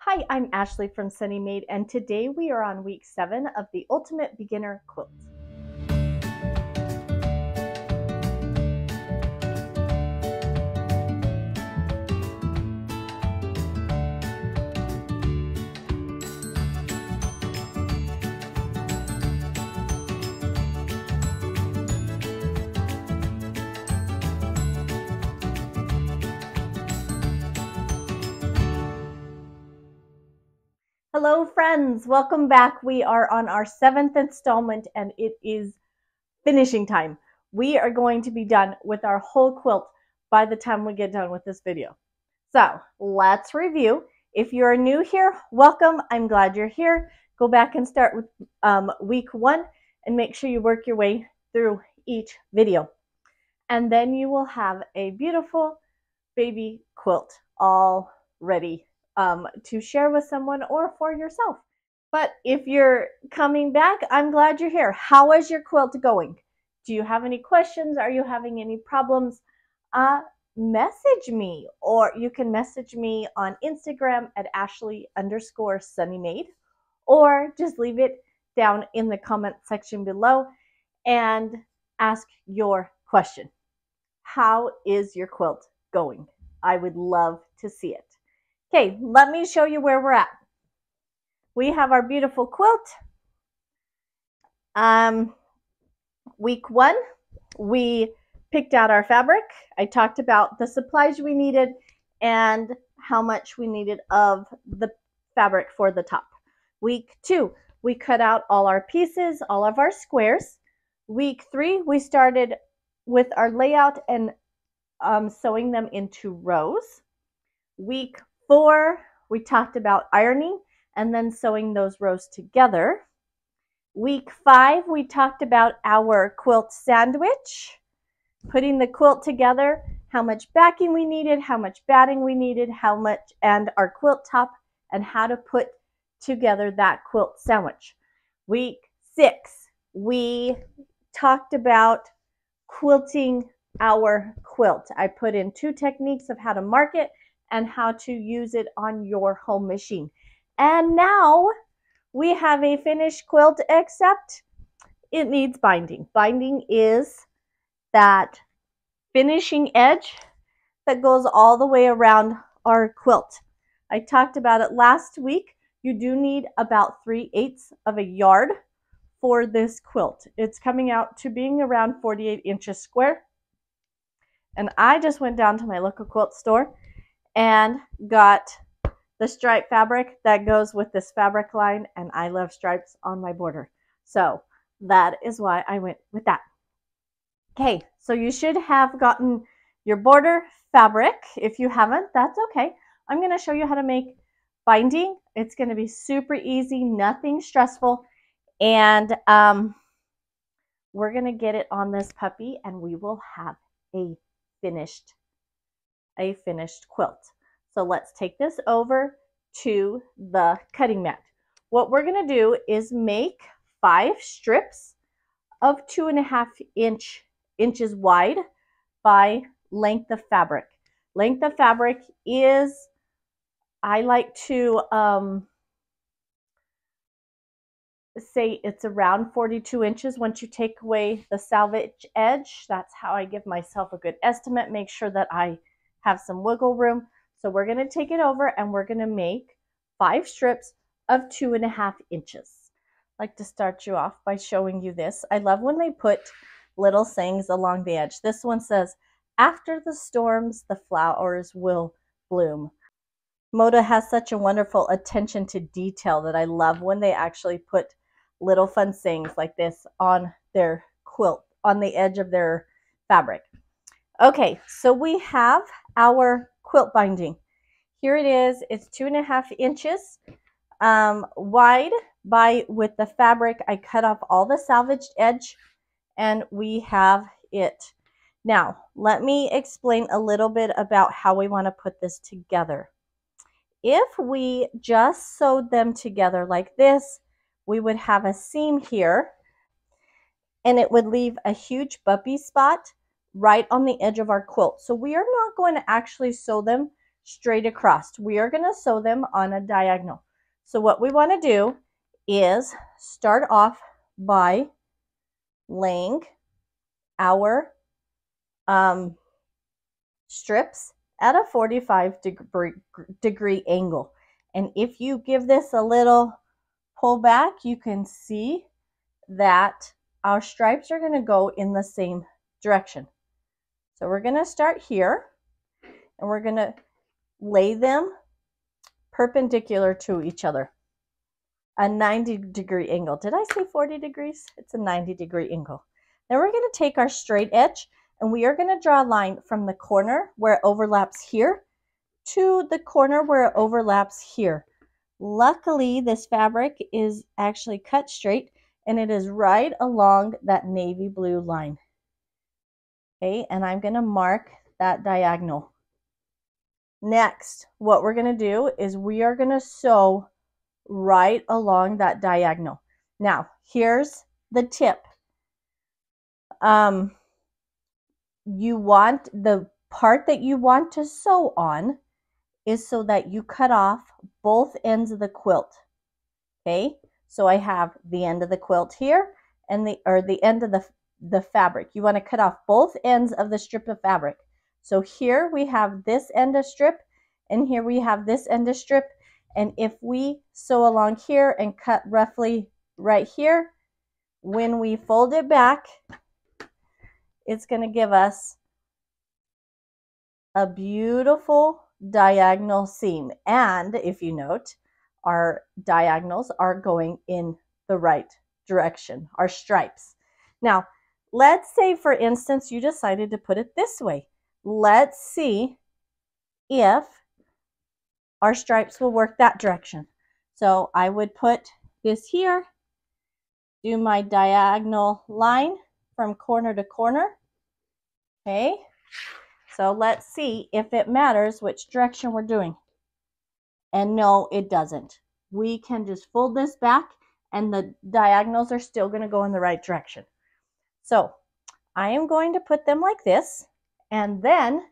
Hi, I'm Ashley from Sunny Made, and today we are on week 7 of the Ultimate Beginner Quilt. Hello friends, welcome back. We are on our 7th installment and it is finishing time. We are going to be done with our whole quilt by the time we get done with this video. So let's review. If you're new here, welcome. I'm glad you're here. Go back and start with week 1 and make sure you work your way through each video. And then you will have a beautiful baby quilt all ready to share with someone or for yourself. But if you're coming back, I'm glad you're here. How is your quilt going? Do you have any questions? Are you having any problems? Message me, or you can message me on Instagram at Ashley_SunnyMade, or just leave it down in the comment section below and ask your question. How is your quilt going? I would love to see it. Okay, let me show you where we're at. We have our beautiful quilt. Week 1, we picked out our fabric. I talked about the supplies we needed and how much we needed of the fabric for the top. Week 2, we cut out all our pieces, all of our squares. Week 3, we started with our layout and sewing them into rows. Week 4, we talked about ironing and then sewing those rows together. Week 5, we talked about our quilt sandwich, putting the quilt together, how much backing we needed, how much batting we needed, how much, and our quilt top, and how to put together that quilt sandwich. Week 6, we talked about quilting our quilt. I put in 2 techniques of how to mark it and how to use it on your home machine. And now we have a finished quilt, except it needs binding. Binding is that finishing edge that goes all the way around our quilt. I talked about it last week. You do need about 3/8 of a yard for this quilt. It's coming out to being around 48 inches square. And I just went down to my local quilt store and got the stripe fabric that goes with this fabric line, and I love stripes on my border. So that is why I went with that. Okay, so you should have gotten your border fabric. If you haven't, that's okay. I'm going to show you how to make binding. It's going to be super easy, nothing stressful, and we're going to get it on this puppy and we will have a finished quilt. So let's take this over to the cutting mat. What we're going to do is make 5 strips of 2.5 inches wide by length of fabric. Length of fabric is, I like to say it's around 42 inches once you take away the salvage edge. That's how I give myself a good estimate. Make sure that I have some wiggle room. So we're going to take it over and we're going to make 5 strips of 2.5 inches. I like to start you off by showing you this. I love when they put little sayings along the edge. This one says, "After the storms, the flowers will bloom." Moda has such a wonderful attention to detail that I love when they actually put little fun sayings like this on their quilt, on the edge of their fabric. Okay, so we have our quilt binding. Here it is. It's 2.5 inches wide with the fabric. I cut off all the salvaged edge and we have it. Now, let me explain a little bit about how we want to put this together. If we just sewed them together like this, we would have a seam here and it would leave a huge bumpy spot right on the edge of our quilt. So we are not going to actually sew them straight across. We are going to sew them on a diagonal. So what we want to do is start off by laying our strips at a 45-degree angle. And if you give this a little pull back, you can see that our stripes are going to go in the same direction. So we're going to start here, and we're going to lay them perpendicular to each other. A 90-degree angle. Did I say 40 degrees? It's a 90-degree angle. Then we're going to take our straight edge, and we are going to draw a line from the corner where it overlaps here to the corner where it overlaps here. Luckily, this fabric is actually cut straight, and it is right along that navy blue line. Okay, and I'm going to mark that diagonal. Next, what we're going to do is we are going to sew right along that diagonal. Now, here's the tip. You want the part that you want to sew on is so that you cut off both ends of the quilt. Okay, so I have the end of the quilt here and the end of the fabric. You want to cut off both ends of the strip of fabric. So here we have this end of strip, and here we have this end of strip. And if we sew along here and cut roughly right here, when we fold it back, it's going to give us a beautiful diagonal seam. And if you note, our diagonals are going in the right direction, our stripes. Now, let's say, for instance, you decided to put it this way. Let's see if our stripes will work that direction. So I would put this here, do my diagonal line from corner to corner. Okay, so let's see if it matters which direction we're doing. And no, it doesn't. We can just fold this back, and the diagonals are still going to go in the right direction. So I am going to put them like this, and then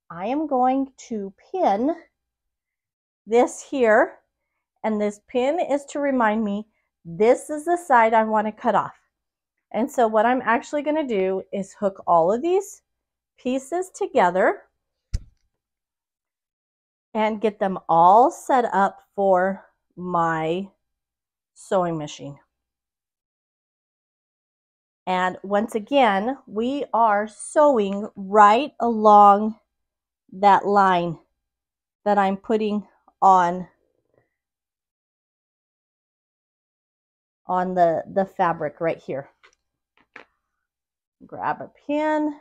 I am going to pin this here, and this pin is to remind me this is the side I want to cut off. And so what I'm actually going to do is hook all of these pieces together and get them all set up for my sewing machine. And once again, we are sewing right along that line that I'm putting on the fabric right here. Grab a pin,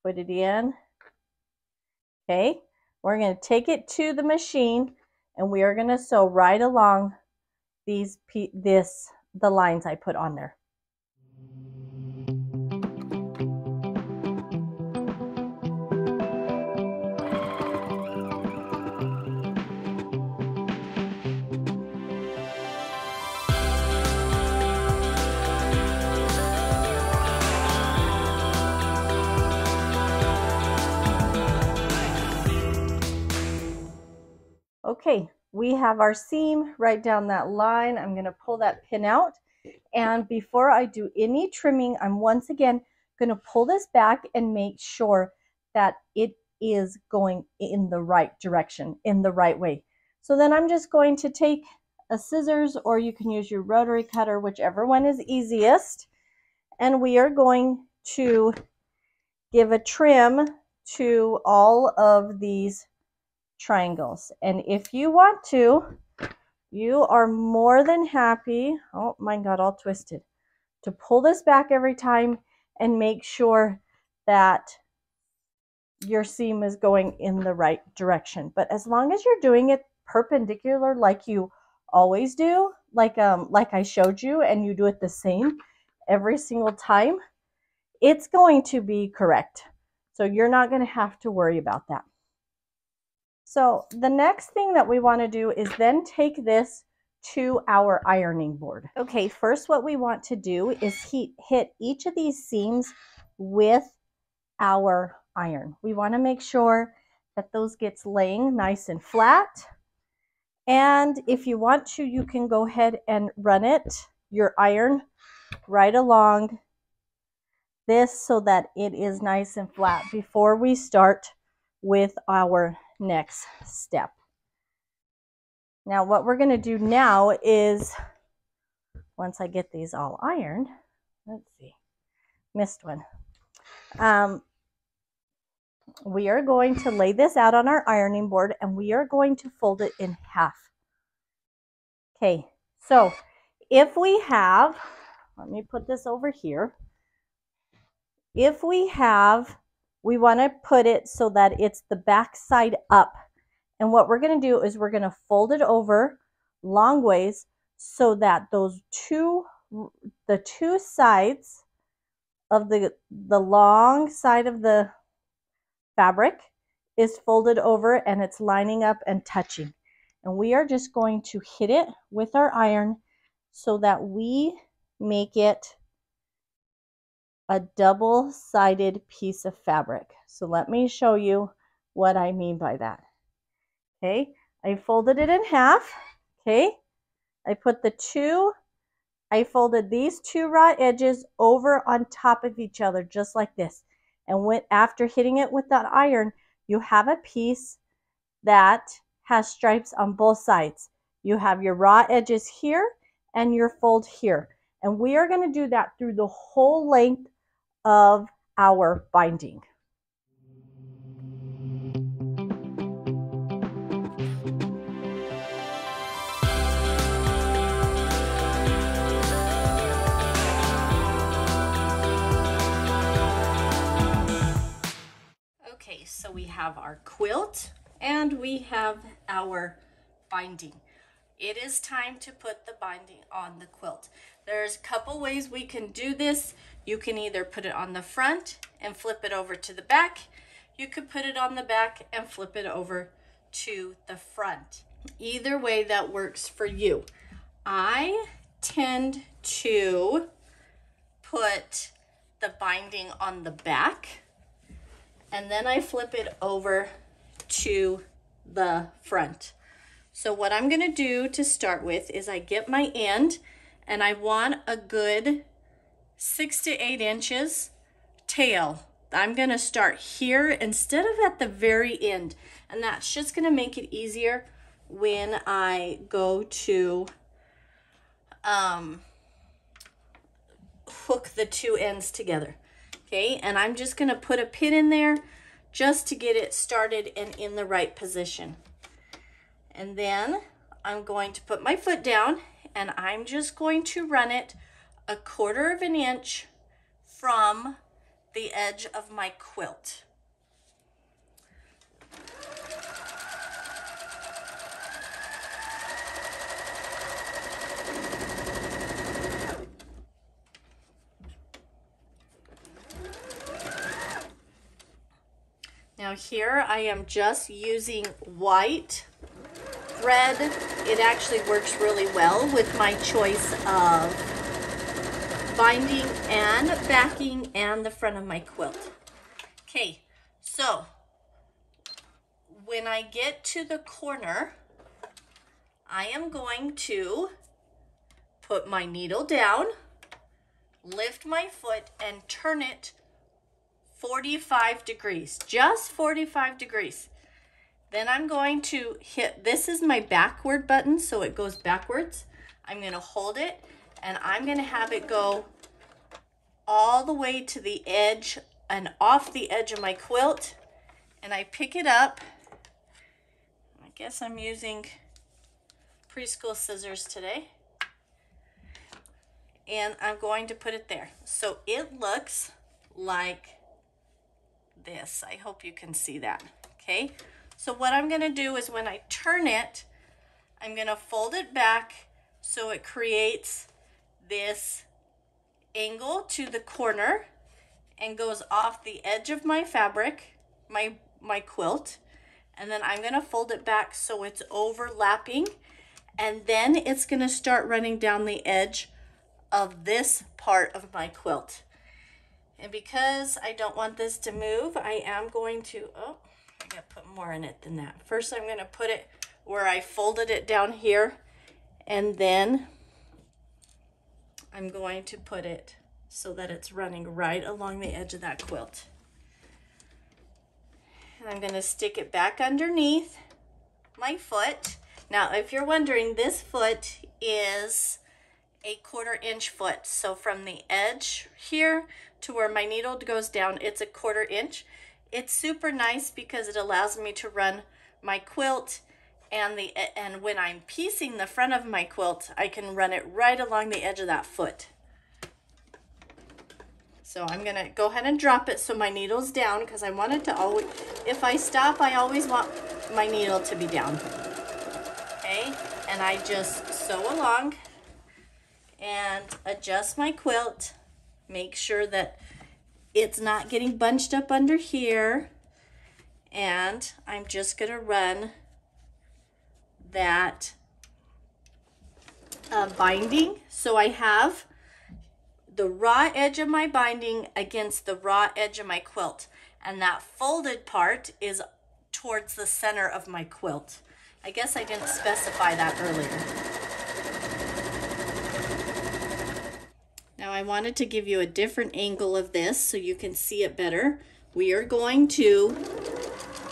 put it in. Okay, we're going to take it to the machine, and we are going to sew right along the lines I put on there. Okay, we have our seam right down that line. I'm going to pull that pin out, and before I do any trimming, I'm once again going to pull this back and make sure that it is going in the right direction, in the right way. So then I'm just going to take a scissors, or you can use your rotary cutter, whichever one is easiest, and we are going to give a trim to all of these triangles. And if you want to, you are more than happy, oh my God, all twisted, to pull this back every time and make sure that your seam is going in the right direction. But as long as you're doing it perpendicular like you always do, like I showed you, and you do it the same every single time, it's going to be correct. So you're not going to have to worry about that. So the next thing that we want to do is then take this to our ironing board. Okay, first what we want to do is hit each of these seams with our iron. We want to make sure that those gets laying nice and flat. And if you want to, you can go ahead and run your iron right along this so that it is nice and flat before we start with our next step. Now what we're going to do now is, once I get these all ironed, let's see, missed one. We are going to lay this out on our ironing board and we are going to fold it in half. Okay, so if we have, let me put this over here. If we want to put it so that it's the back side up. And what we're going to do is we're going to fold it over long ways so that the two sides of the long side of the fabric is folded over and it's lining up and touching. And we are just going to hit it with our iron so that we make it a double-sided piece of fabric. So let me show you what I mean by that. Okay, I folded it in half. Okay, I folded these two raw edges over on top of each other just like this. And after hitting it with that iron, you have a piece that has stripes on both sides. You have your raw edges here and your fold here. And we are going to do that through the whole length of our binding. Okay, so we have our quilt and we have our binding. It is time to put the binding on the quilt. There's a couple ways we can do this. You can either put it on the front and flip it over to the back. You could put it on the back and flip it over to the front. Either way that works for you. I tend to put the binding on the back and then I flip it over to the front. So what I'm going to do to start with is I get my end and I want a good 6 to 8 inches tail. I'm going to start here instead of at the very end, and that's just going to make it easier when I go to hook the two ends together. Okay, and I'm just going to put a pin in there just to get it started and in the right position. And then I'm going to put my foot down and I'm just going to run it 1/4 of an inch from the edge of my quilt. Now here I am just using white thread. It actually works really well with my choice of binding and backing and the front of my quilt. Okay, so when I get to the corner, I am going to put my needle down, lift my foot and turn it 45 degrees, just 45 degrees. Then I'm going to hit, this is my backward button, so it goes backwards. I'm going to hold it and I'm going to have it go all the way to the edge and off the edge of my quilt. And I pick it up. I guess I'm using preschool scissors today. And I'm going to put it there. So it looks like this. I hope you can see that. Okay. So what I'm going to do is when I turn it, I'm going to fold it back so it creates this angle to the corner and goes off the edge of my fabric, my quilt. And then I'm going to fold it back so it's overlapping. And then it's going to start running down the edge of this part of my quilt. And because I don't want this to move, I am going to, oh, I gotta put more in it than that. First I'm gonna put it where I folded it down here, and then I'm going to put it so that it's running right along the edge of that quilt. And I'm gonna stick it back underneath my foot. Now, if you're wondering, this foot is a 1/4 inch foot. So from the edge here to where my needle goes down, it's a 1/4 inch. It's super nice because it allows me to run my quilt, and when I'm piecing the front of my quilt, I can run it right along the edge of that foot. So I'm gonna go ahead and drop it so my needle's down, because I want it to always, if I stop, I always want my needle to be down. Okay, and I just sew along and adjust my quilt. Make sure that it's not getting bunched up under here. And I'm just gonna run that binding. So I have the raw edge of my binding against the raw edge of my quilt. And that folded part is towards the center of my quilt. I guess I didn't specify that earlier. Now I wanted to give you a different angle of this so you can see it better. We are going to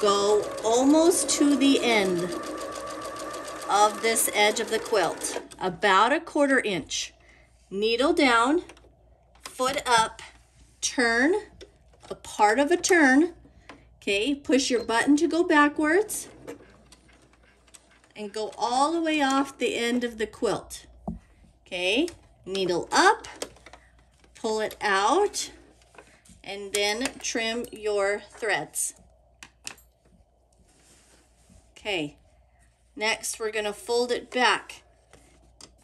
go almost to the end of this edge of the quilt, about a 1/4 inch. Needle down, foot up, turn, a part of a turn, okay? Push your button to go backwards and go all the way off the end of the quilt, okay? Needle up, pull it out, and then trim your threads. Okay, next we're gonna fold it back.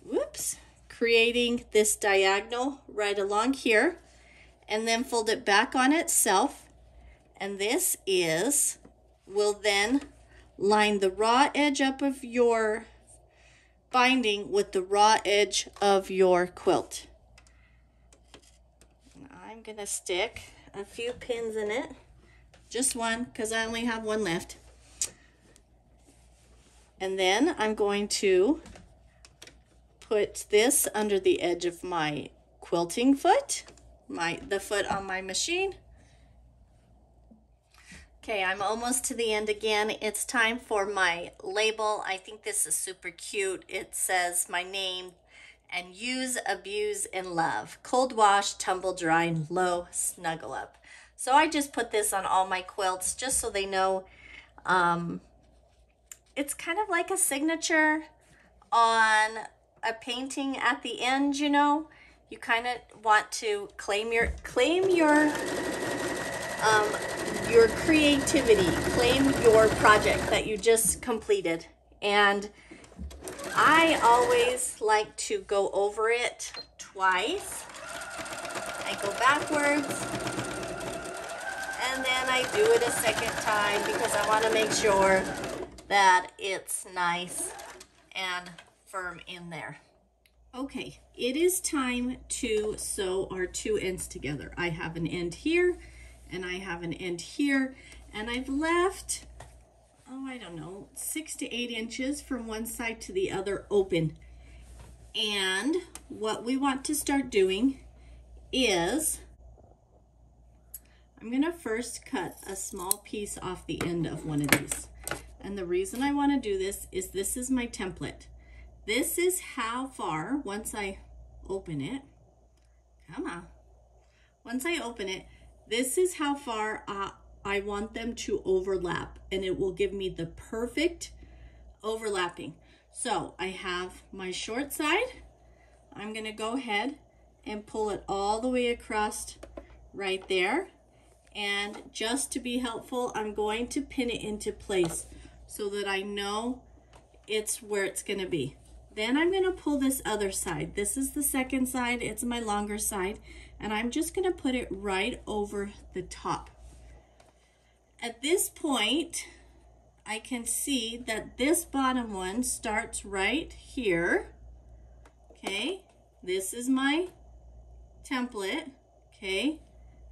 Whoops, creating this diagonal right along here, and then fold it back on itself. And this will then line the raw edge up of your binding with the raw edge of your quilt. And I'm gonna stick a few pins in it, just one, because I only have one left. And then I'm going to put this under the edge of my quilting foot, the foot on my machine. Okay, I'm almost to the end again. It's time for my label. I think this is super cute. It says my name and use, abuse, and love. Cold wash, tumble dry, and low snuggle up. So I just put this on all my quilts just so they know. It's kind of like a signature on a painting at the end, you know. You kind of want to claim your creativity, claim your project that you just completed. And I always like to go over it twice. I go backwards, and then I do it a second time because I want to make sure that it's nice and firm in there. Okay, it is time to sew our two ends together. I have an end here and I have an end here, and I've left, I don't know, 6 to 8 inches from one side to the other open. And what we want to start doing is, I'm gonna first cut a small piece off the end of one of these. And the reason I want to do this is my template. This is how far, once I open it, once I open it, this is how far I want them to overlap, and it will give me the perfect overlapping. So I have my short side. I'm going to go ahead and pull it all the way across right there. And just to be helpful, I'm going to pin it into place so that I know it's where it's going to be. Then I'm going to pull this other side. This is the second side. It's my longer side. And I'm just going to put it right over the top. At this point, I can see that this bottom one starts right here. Okay, this is my template. Okay,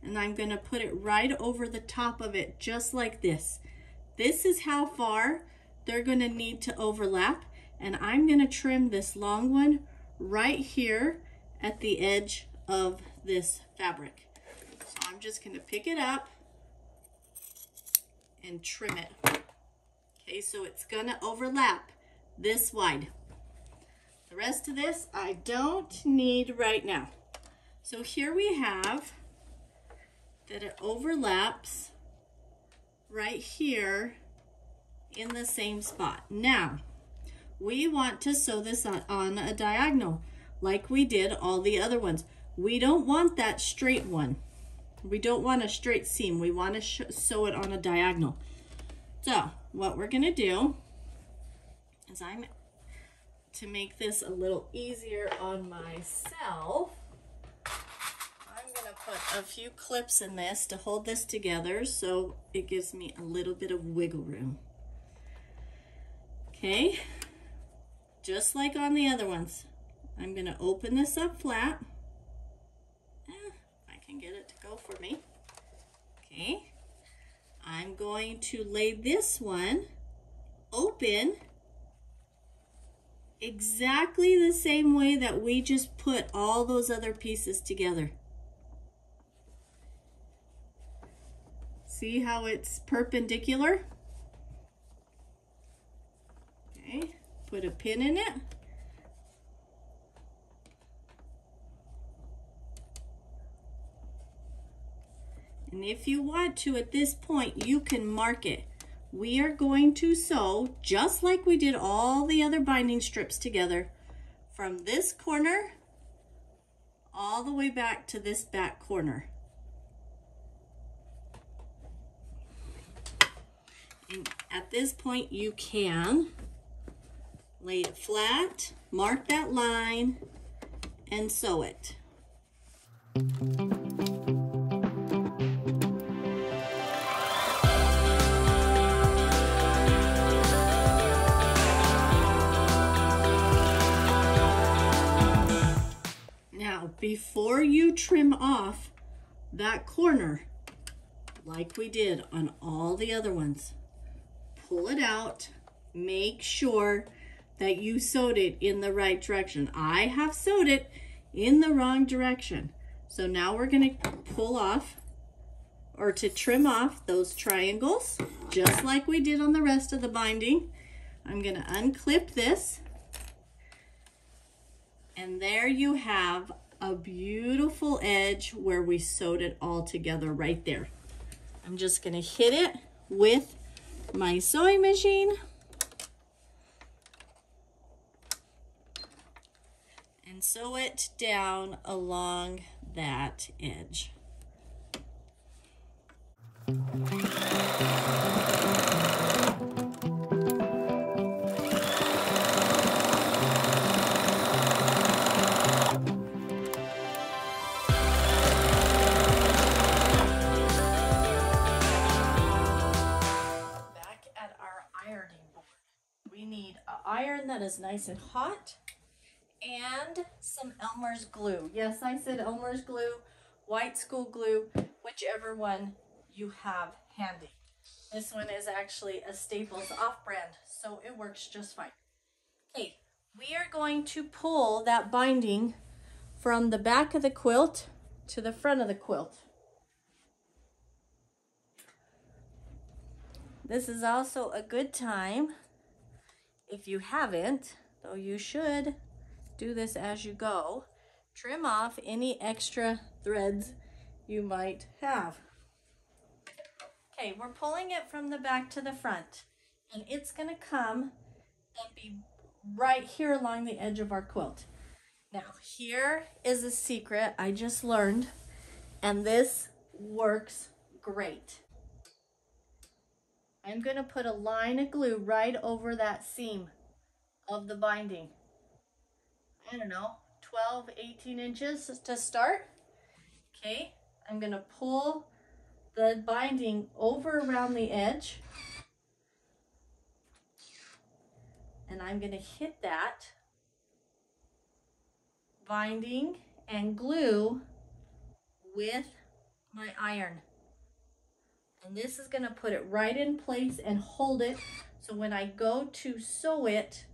and I'm going to put it right over the top of it, just like this. This is how far they're going to need to overlap, and I'm going to trim this long one right here at the edge of this fabric. So I'm just going to pick it up and trim it. Okay, so it's going to overlap this wide. The rest of this I don't need right now. So here we have that it overlaps right here in the same spot. Now, we want to sew this on a diagonal like we did all the other ones. We don't want that straight one. We don't want a straight seam. We want to sew it on a diagonal. So what we're gonna do is to make this a little easier on myself, I'm gonna put a few clips in this to hold this together so it gives me a little bit of wiggle room. Okay, just like on the other ones, I'm gonna open this up flat. If I can get it to go for me. Okay, I'm going to lay this one open exactly the same way that we just put all those other pieces together. See how it's perpendicular? Okay, put a pin in it. And if you want to, at this point, you can mark it. We are going to sew just like we did all the other binding strips together from this corner all the way back to this back corner. And at this point, you can lay it flat, mark that line, and sew it. Now, before you trim off that corner, like we did on all the other ones, pull it out, make sure that you sewed it in the right direction. I have sewed it in the wrong direction. So now we're gonna pull off, or to trim off those triangles, just like we did on the rest of the binding. I'm gonna unclip this, and there you have a beautiful edge where we sewed it all together right there. I'm just gonna hit it with my sewing machine and sew it down along that edge. Iron that is nice and hot, and some Elmer's glue. Yes, I said Elmer's glue, white school glue, whichever one you have handy. This one is actually a Staples off-brand, so it works just fine. Okay, we are going to pull that binding from the back of the quilt to the front of the quilt. This is also a good time, if you haven't, though you should do this as you go, trim off any extra threads you might have. Okay, we're pulling it from the back to the front, and it's going to come and be right here along the edge of our quilt. Now, here is a secret I just learned, and this works great. I'm going to put a line of glue right over that seam of the binding. I don't know, 12, 18 inches to start. Okay, I'm going to pull the binding over around the edge, and I'm going to hit that binding and glue with my iron. And this is gonna put it right in place and hold it. So when I go to sew it,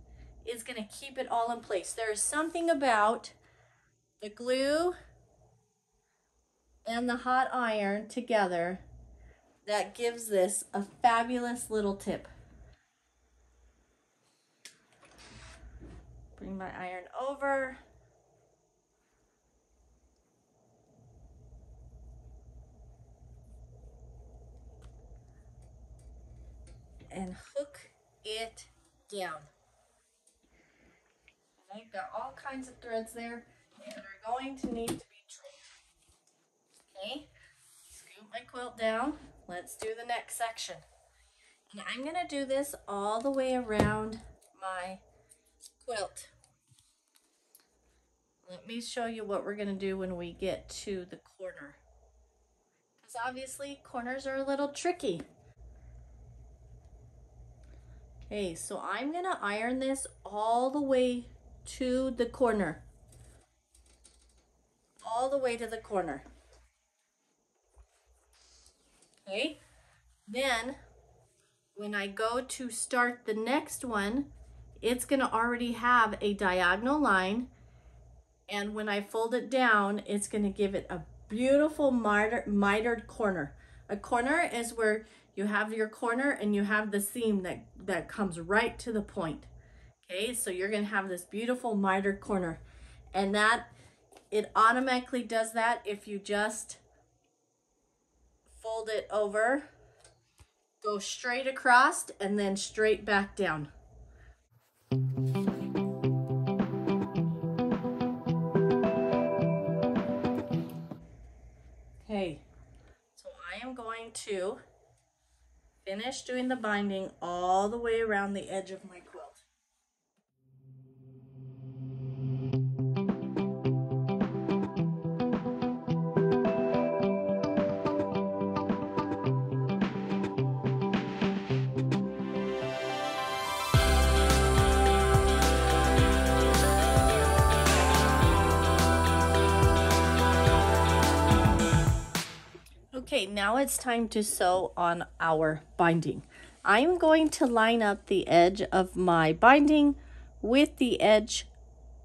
it's gonna keep it all in place. There is something about the glue and the hot iron together that gives this a fabulous little tip. Bring my iron over. And hook it down. I've got all kinds of threads there and are going to need to be trimmed. Okay, scoop my quilt down. Let's do the next section. And I'm gonna do this all the way around my quilt. Let me show you what we're gonna do when we get to the corner. Because obviously corners are a little tricky. Okay, so I'm gonna iron this all the way to the corner. All the way to the corner. Okay, then when I go to start the next one, it's gonna already have a diagonal line, and when I fold it down, it's gonna give it a beautiful mitered corner. A corner is where you have your corner and you have the seam that comes right to the point. Okay, so you're gonna have this beautiful mitered corner, and that it automatically does that if you just fold it over, go straight across, and then straight back down. Okay, so I am going to finish doing the binding all the way around the edge of my quilt. Okay, now it's time to sew on our binding. I'm going to line up the edge of my binding with the edge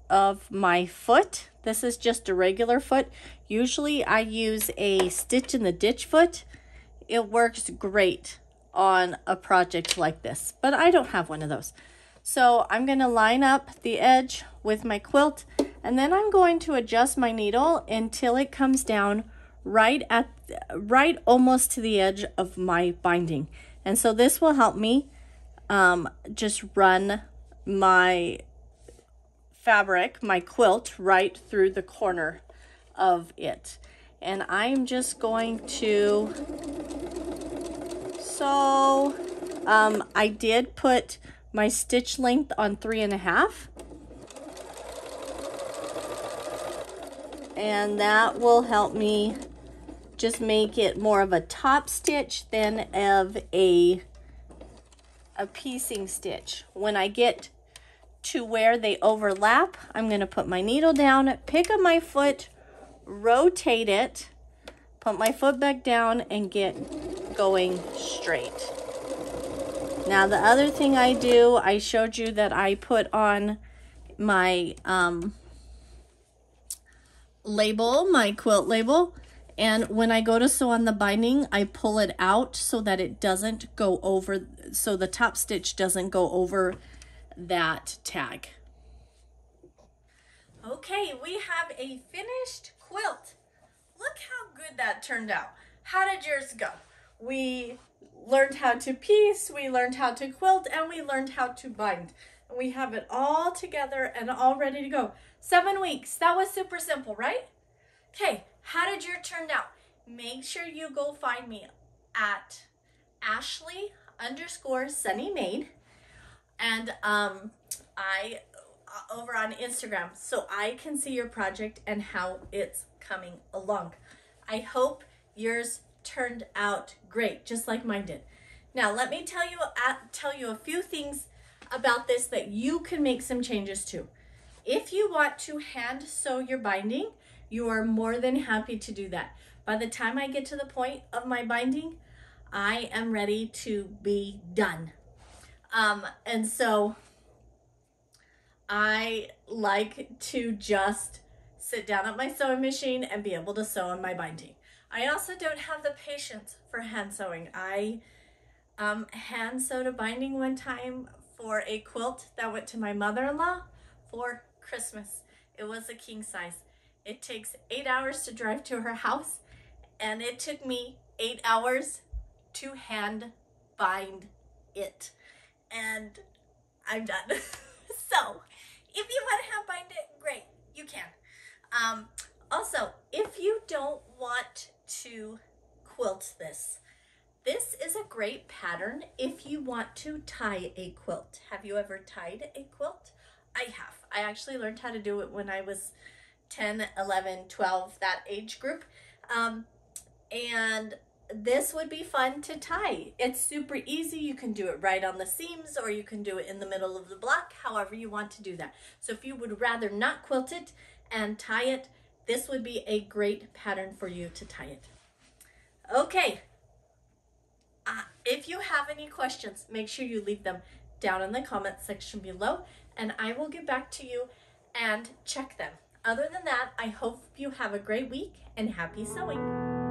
of my foot. This is just a regular foot. Usually I use a stitch in the ditch foot. It works great on a project like this, but I don't have one of those. So I'm going to line up the edge with my quilt, and then I'm going to adjust my needle until it comes down right almost to the edge of my binding. And so this will help me just run my fabric, my quilt, right through the corner of it. And I'm just going to sew. I did put my stitch length on 3.5, and that will help me just make it more of a top stitch than of a piecing stitch. When I get to where they overlap, I'm going to put my needle down, pick up my foot, rotate it, put my foot back down, and get going straight. Now the other thing I do, I showed you that I put on my label, my quilt label, and when I go to sew on the binding, I pull it out so that it doesn't go over, so the top stitch doesn't go over that tag. Okay, we have a finished quilt. Look how good that turned out. How did yours go? We learned how to piece, we learned how to quilt, and we learned how to bind. We have it all together and all ready to go. 7 weeks. That was super simple, right? Okay, how did yours turn out? Make sure you go find me at Ashley_SunnyMade, and I over on Instagram, so I can see your project and how it's coming along. I hope yours turned out great, just like mine did. Now let me tell you a few things about this that you can make some changes to. If you want to hand sew your binding, you are more than happy to do that. By the time I get to the point of my binding, I am ready to be done. And so I like to just sit down at my sewing machine and be able to sew on my binding. I also don't have the patience for hand sewing. I hand sewed a binding one time for a quilt that went to my mother-in-law for Christmas. It was a king size. It takes 8 hours to drive to her house, and it took me 8 hours to hand bind it. And I'm done. So if you want to hand bind it, great, you can. Also, if you don't want to quilt this, this is a great pattern if you want to tie a quilt. Have you ever tied a quilt? I have. I actually learned how to do it when I was 10, 11, 12, that age group. And this would be fun to tie. It's super easy. You can do it right on the seams, or you can do it in the middle of the block, however you want to do that. So if you would rather not quilt it and tie it, this would be a great pattern for you to tie it. Okay. If you have any questions, make sure you leave them down in the comment section below, and I will get back to you and check them. Other than that, I hope you have a great week and happy sewing.